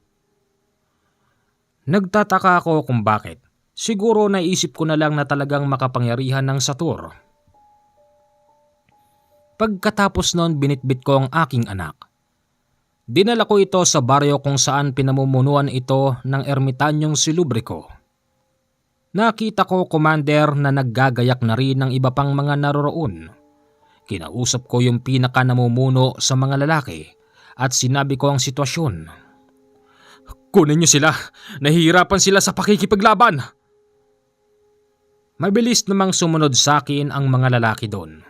Nagtataka ako kung bakit. Siguro naisip ko na lang na talagang makapangyarihan ng Satur. Pagkatapos noon, binitbit ko ang aking anak. Dinala ko ito sa baryo kung saan pinamumunuan ito ng ermitanyong si Lubrico. Nakita ko, Commander, na naggagayak na rin ng iba pang mga naroroon. Kinausap ko yung pinaka namumuno sa mga lalaki at sinabi ko ang sitwasyon. Kunin niyo sila! Nahihirapan sila sa pakikipaglaban! Mabilis namang sumunod sa akin ang mga lalaki doon.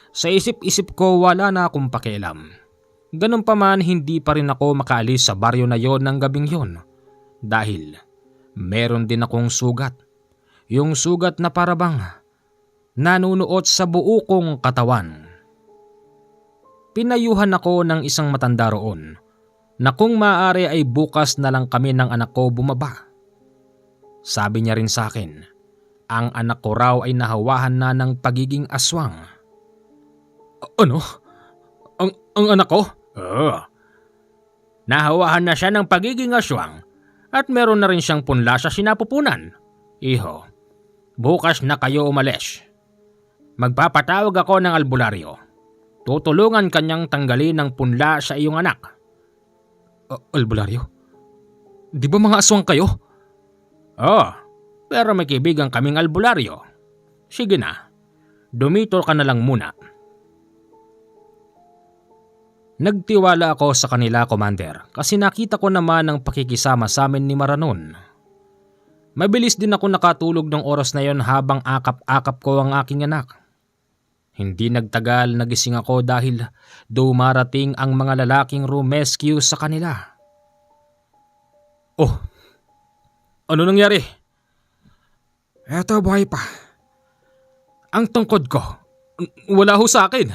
Sa isip-isip ko, wala na akong pakialam. Ganun pa man, hindi pa rin ako makaalis sa baryo na yon ng gabing yon. Dahil meron din akong sugat. Yung sugat na parabang nanunuot sa buo kong katawan. Pinayuhan ako ng isang matanda roon na kung maaari ay bukas na lang kami ng anak ko bumaba. Sabi niya rin sa akin, ang anak ko raw ay nahawahan na ng pagiging aswang. Ano? Ang anak ko? Oo. Nahawahan na siya ng pagiging aswang at meron na rin siyang punla sa sinapupunan. Iho, bukas na kayo umalis. Magpapatawag ako ng albularyo. Tutulungan kanyang tanggalin ang punla sa iyong anak. Albularyo? Di ba mga aswang kayo? Oo, pero may kaibigan kaming albularyo. Sige na, dumito ka na lang muna. Nagtiwala ako sa kanila, Commander, kasi nakita ko naman ang pakikisama sa amin ni Maranon. Mabilis din ako nakatulog ng oras na yon habang akap-akap ko ang aking anak. Hindi nagtagal nagising ako dahil dumarating ang mga lalaking rescue sa kanila. Oh, ano nangyari? Eto, buhay pa. Ang tungkod ko, wala ho sa akin.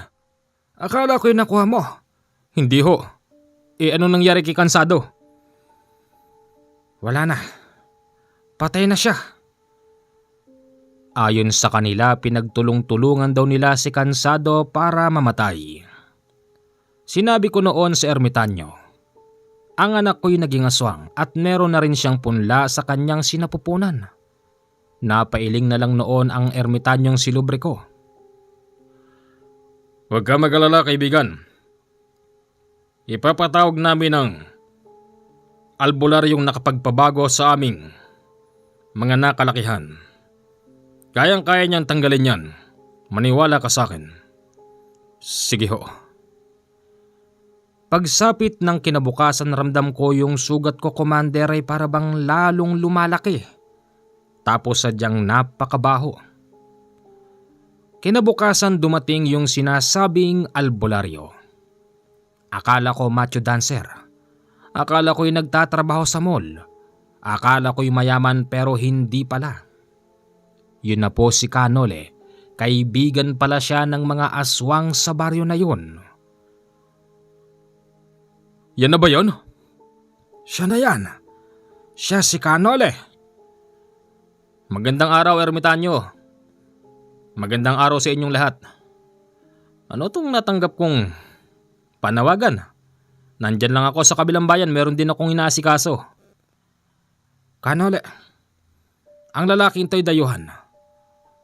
Akala ko yung nakuha mo. Hindi ho. Ano nangyari kay Cansado? Wala na. Patay na siya. Ayon sa kanila, pinagtulong-tulungan daw nila si Cansado para mamatay. Sinabi ko noon sa ermitanyo, ang anak ko'y naging aswang at meron na rin siyang punla sa kanyang sinapupunan. Napailing na lang noon ang ermitanyong si Lubrico. Huwag ka mag-alala, kaibigan. Ipapatawag namin ang albularyong nakapagpabago sa aming mga nakalakihan. Kayang-kaya niyang tanggalin yan. Maniwala ka sa akin. Sige ho. Pagsapit ng kinabukasan, ramdam ko yung sugat ko, Commander, ay parabang lalong lumalaki. Tapos sadyang napakabaho. Kinabukasan dumating yung sinasabing albularyo. Akala ko macho dancer. Akala ko'y nagtatrabaho sa mall. Akala ko'y mayaman pero hindi pala. Yun na po si Canole. Kaibigan pala siya ng mga aswang sa baryo na yun. Yan na ba yun? Siya na yan. Siya si Canole. Magandang araw, ermitanyo. Magandang araw sa inyong lahat. Ano tong natanggap kong panawagan? Nandyan lang ako sa kabilang bayan, meron din akong inaasikaso. Canole, ang lalaking to'y dayuhan.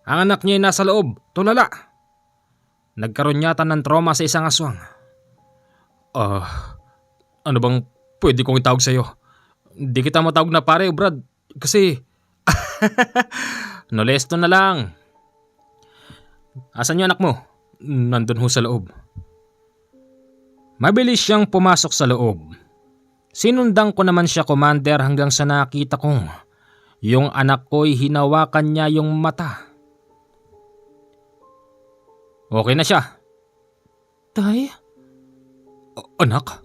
Ang anak niya ay nasa loob, tulala. Nagkaroon yata ng trauma sa isang aswang. Ano bang pwede kong itawag sa'yo? Di kita matawag na pare, Brad, kasi nolesto na lang. Asan yung anak mo? Nandun ho sa loob. Mabilis siyang pumasok sa loob. Sinundan ko naman siya, Commander, hanggang sa nakita kong yung anak ko'y hinawakan niya yung mata. Okay na siya. Tay? Anak?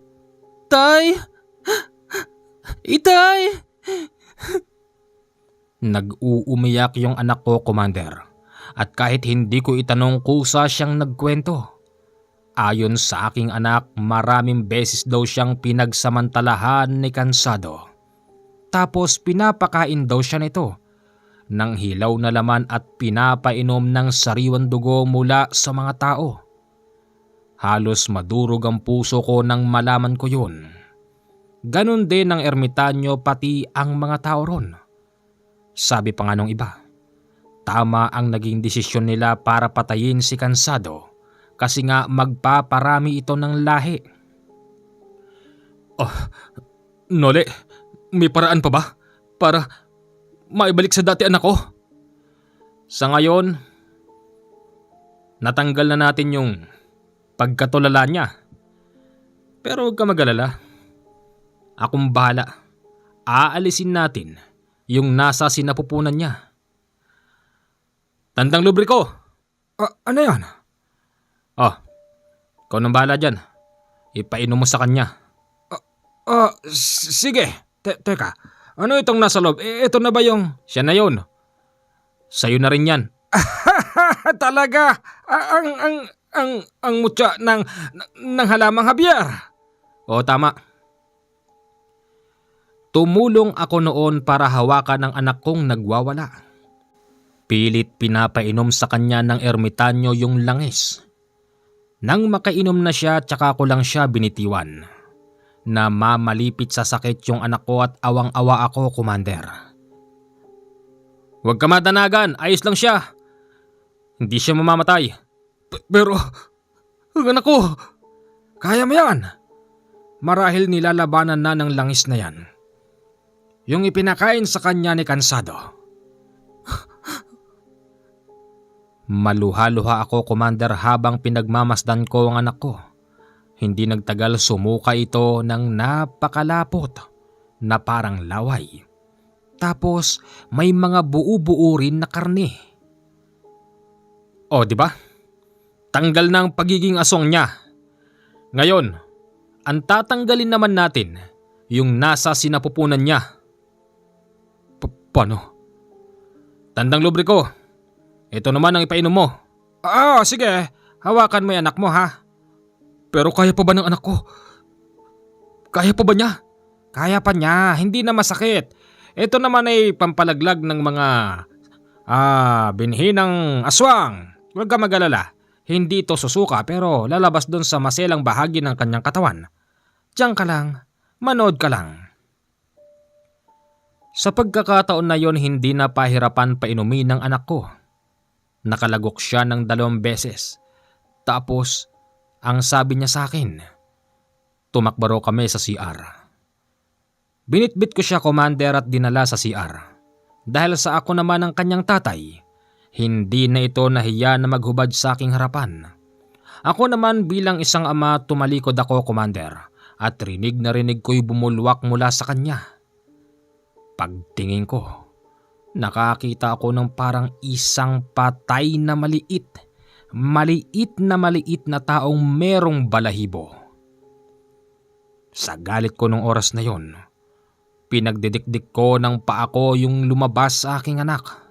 Tay? Itay? Nag-uumiyak yung anak ko, Commander. At kahit hindi ko itanong, kusa siyang nagkwento. Ayon sa aking anak, maraming beses daw siyang pinagsamantalahan ni Cansado. Tapos pinapakain daw siya nito. ng hilaw na laman at pinapainom ng sariwang dugo mula sa mga tao. Halos madurog ang puso ko nang malaman ko yun. Ganon din ang ermitanyo pati ang mga tao ron. Sabi pa nga nung iba, tama ang naging desisyon nila para patayin si Cansado kasi nga magpaparami ito ng lahi. Oh, Nole, may paraan pa ba para maibalik sa dati anak ko? Sa ngayon, natanggal na natin yung pagkatulala niya. Pero huwag ka mag-alala. Akong bahala. Aalisin natin yung nasa sinapupunan niya. Tandang lubriko! Ano yan? Oh, ikaw nang bahala dyan. Ipainom mo sa kanya. Sige. Teka, ano itong nasa loob? Ito na ba yung... Siya na yun. Sa'yo na rin yan. Talaga? Ang mutya ng halamang habyar. Oo, tama. Tumulong ako noon para hawakan ang anak kong nagwawala. Pilit pinapainom sa kanya ng ermitanyo yung langis. Nang makainom na siya, tsaka ko lang siya binitiwan. Na mamalipit sa sakit yung anak ko at awang-awa ako, Commander. Huwag ka matanagan, ayos lang siya. Hindi siya mamamatay. Pero, ang anak ko, kaya mo yan. Marahil nilalabanan na ng langis na yan. Yung ipinakain sa kanya ni Cansado. Maluha-luha ako, Commander, habang pinagmamasdan ko ang anak ko. Hindi nagtagal sumuka ito ng napakalapot na parang laway. Tapos may mga buo-buo rin na karne. O, di ba? Tanggal na ang pagiging aswang niya. Ngayon, ang tatanggalin naman natin yung nasa sinapupunan niya. Paano? Tandang lubriko. Ito naman ang ipainom mo. Sige. Hawakan mo yung anak mo, ha? Pero kaya pa ba ng anak ko? Kaya pa ba niya? Kaya pa niya, hindi na masakit. Ito naman ay pampalaglag ng mga binhinang aswang. Huwag ka mag-alala. Hindi ito susuka pero lalabas doon sa maselang bahagi ng kanyang katawan. Diyan ka lang, manood ka lang. Sa pagkakataon na yon, hindi na pahirapan painumin ng anak ko. Nakalagok siya ng 2 beses. Tapos, ang sabi niya sa akin, tumakbo raw kami sa CR. Binitbit ko siya, Commander, at dinala sa CR. Dahil sa ako naman ang kanyang tatay, hindi na ito nahiya na maghubad sa aking harapan. Ako naman bilang isang ama, tumalikod ako, Commander, at rinig na rinig ko'y bumulwak mula sa kanya. Pagtingin ko, nakakita ako ng parang isang patay na maliit na taong merong balahibo. Sa galit ko nung oras na yon, pinagdidikdik ko ng paa ko yung lumabas sa aking anak.